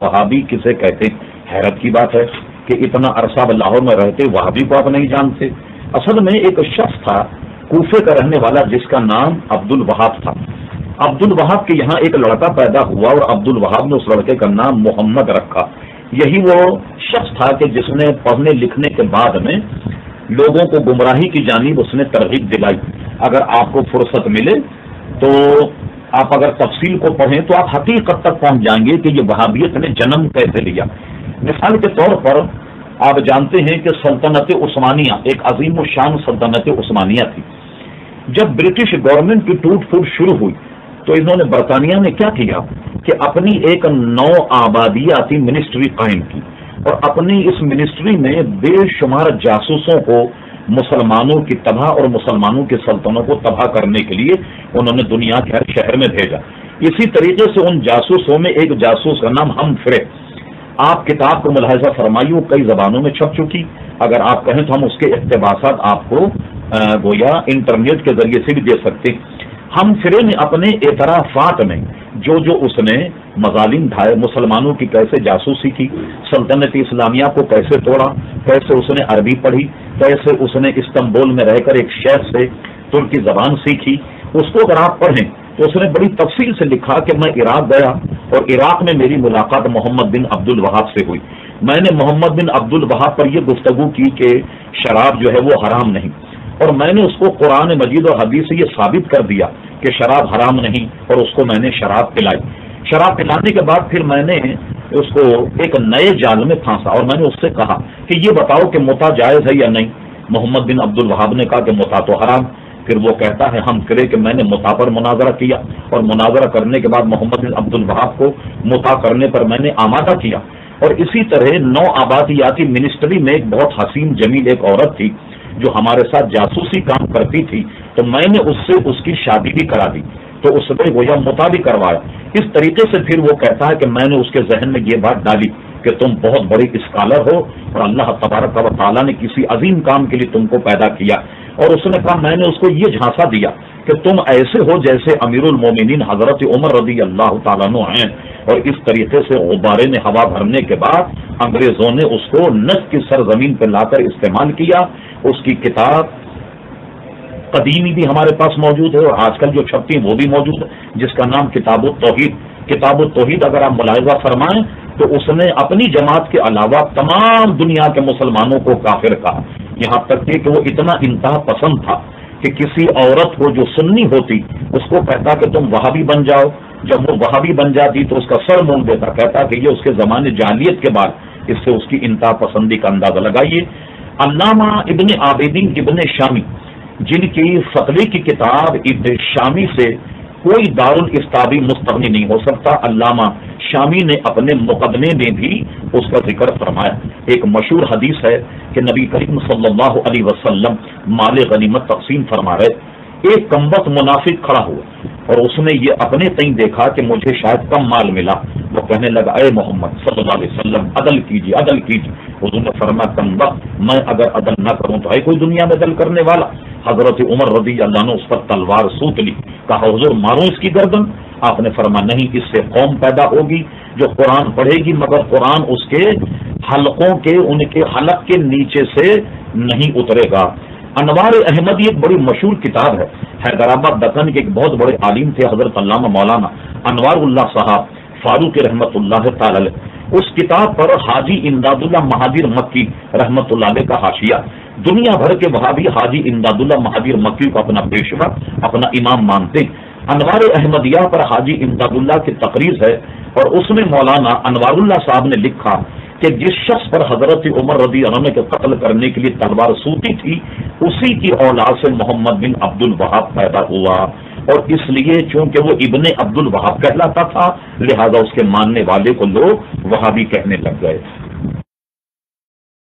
वहाबी किसे कहते हैं? हैरत की बात है कि इतना अरसा लाहौर में रहते वहाबी को आप नहीं जानते। असल में एक शख्स था कूफे का रहने वाला जिसका नाम अब्दुल वहाब था। अब्दुल वहाब के यहाँ एक लड़का पैदा हुआ और अब्दुल वहाब ने उस लड़के का नाम मोहम्मद रखा। यही वो शख्स था कि जिसने पढ़ने लिखने के बाद में लोगों को गुमराही की जानिब उसने तरगीब दिलाई। अगर आपको फुर्सत मिले तो आप अगर तफसील को पढ़ें तो आप हकीकत तक पहुंच जाएंगे कि ये वहाबियत ने जन्म कैसे लिया। मिसाल के तौर पर आप जानते हैं कि सल्तनत उस्मानिया एक अजीम शान सल्तनत उस्मानिया थी। जब ब्रिटिश गवर्नमेंट की टूट फूट शुरू हुई तो इन्होंने बरतानिया ने क्या किया कि अपनी एक नौ आबादियाती मिनिस्ट्री कायम की और अपनी इस मिनिस्ट्री में बेशुमार जासूसों को मुसलमानों की तबाह और मुसलमानों की सल्तनतों को तबाह करने के लिए उन्होंने दुनिया के हर शहर में भेजा। इसी तरीके से उन जासूसों में एक जासूस का नाम हमफ्रे, आप किताब को मुलाहिजा फरमाइए, वो कई जबानों में छप चुकी। अगर आप कहें तो हम उसके इक़्तिबासात आपको गोया इंटरनेट के जरिए से भी दे सकते। हमफ्रे ने अपने एतराफात में जो जो उसने मजालिम ढाए, मुसलमानों की कैसे जासूसी की, सल्तनत इस्लामिया को कैसे तोड़ा, कैसे उसने अरबी पढ़ी, कैसे उसने इस्तांबुल में रहकर एक शेख से तुर्की जबान सीखी, उसको अगर आप पढ़ें तो उसने बड़ी तफसील से लिखा कि मैं इराक गया और इराक में मेरी मुलाकात मोहम्मद बिन अब्दुल वहाब से हुई। मैंने मोहम्मद बिन अब्दुल वहाब पर यह गुफ्तगू की कि शराब जो है वो हराम नहीं, और मैंने उसको कुरान मजीद और हदीस से ये साबित कर दिया कि शराब हराम नहीं, और उसको मैंने शराब पिलाई। शराब पिलाने के बाद फिर मैंने उसको एक नए जाल में फांसा और मैंने उससे कहा कि ये बताओ कि मुता जायज है या नहीं। मोहम्मद बिन अब्दुल वहाब ने कहा कि मुता तो हराम। फिर वो कहता है हम करे कि मैंने मुता पर मुनाजरा किया और मुनाजरा करने के बाद मोहम्मद बिन अब्दुल वहाब को मुता करने पर मैंने आमादा किया। और इसी तरह नौ आबादियाती मिनिस्ट्री में एक बहुत हसीन जमील एक औरत थी जो हमारे साथ जासूसी काम करती थी, तो मैंने उससे उसकी शादी भी करा दी, तो उसने वो यह मुता भी करवाया। इस तरीके से फिर वो कहता है कि मैंने उसके जहन में ये बात डाली कि तुम बहुत बड़ी स्कॉलर हो और अल्लाह तबारक व तआला ने किसी अजीम काम के लिए तुमको पैदा किया। और उसने कहा, मैंने उसको ये झांसा दिया कि तुम ऐसे हो जैसे अमीरुल मोमिनीन हजरत उमर रदी अल्लाह तआला अन्हु हैं। और इस तरीके से गुब्बारे ने हवा भरने के बाद अंग्रेजों ने उसको नस्र की सरजमीन पर लाकर इस्तेमाल किया। उसकी किताब कदीमी भी हमारे पास मौजूद है और आजकल जो छपती है वो भी मौजूद है, जिसका नाम किताबुत तौहीद। किताबुत तौहीद अगर आप मुलाहिजा फरमाएं तो उसने अपनी जमात के अलावा तमाम दुनिया के मुसलमानों को काफिर कहा। यहाँ तक कि वो इतना इंतहा पसंद था कि किसी औरत को जो सुन्नी होती उसको कहता कि तुम वहाबी बन जाओ। जब वो वहाबी बन जाती तो उसका सर मोड़ देता, कहता कि ये उसके जमाने जालियत के बाद। इससे उसकी इंतहा पसंदी का अंदाजा लगाइए। अल्लामा इब्ने आबिदीन इब्ने शामी, जिनकी फकरी की किताब इब्ने शामी से कोई दारुल इफ्ताबी मुस्तगनी नहीं हो सकता, अल्लामा शामी ने अपने मुकदमे में भी उसका जिक्र फरमाया। एक मशहूर हदीस है कि नबी करीम सल्लल्लाहु अलैहि वसल्लम माले गनीमत तकसीम फरमा रहे, एक कमबख्त मुनाफिक खड़ा हुआ और उसने ये अपने तई देखा कि मुझे शायद कम माल मिला। वो कहने लगा, ए मोहम्मद सल्लल्लाहु अलैहि वसल्लम अदल कीजिए, अदल कीजिए। हुजूर ने फरमाया, कमबख्त, मैं अगर अदल न करूं तो है कोई दुनिया में अदल करने वाला। हजरत उमर रदी अल्लाह ने उस पर तलवार सूत ली, कहा हुजूर मारो इसकी गर्दन। आपने फरमाया, नहीं, इससे कौम पैदा होगी जो कुरान पढ़ेगी मगर कुरान उसके हलकों के, उनके हलक के नीचे से नहीं उतरेगा। अनवार अहमदी एक बड़ी मशहूर किताब है, हैदराबाद दक्कन के एक बहुत बड़े आलिम थे हजरत अल्लामा मौलाना अनवारुल्लाह साहब फारूक रहमतुल्लाह ताला अलैह। उस किताब पर हाजी इमदादुल्लाह महादिर मक्की रहमतुल्लाह अलैह का हाशिया। दुनिया भर के वहाबी हाजी इमदादुल्लाह महादिर मक्की को अपना पेशवा, अपना इमाम मानते। अनवार अहमदिया पर हाजी इमदादुल्लाह की तकरीर है और उसमें मौलाना अनवारुल्लाह साहब ने लिखा कि जिस शख्स पर हजरत उमर रदी अल्लाह अन्हु के कत्ल करने के लिए तलवार सूती थी, उसी की औलाद से मोहम्मद बिन अब्दुल वहाब पैदा हुआ। और इसलिए चूंकि वो इब्ने अब्दुल वहाब कहलाता था, लिहाजा उसके मानने वाले को लोग वहाबी कहने लग गए।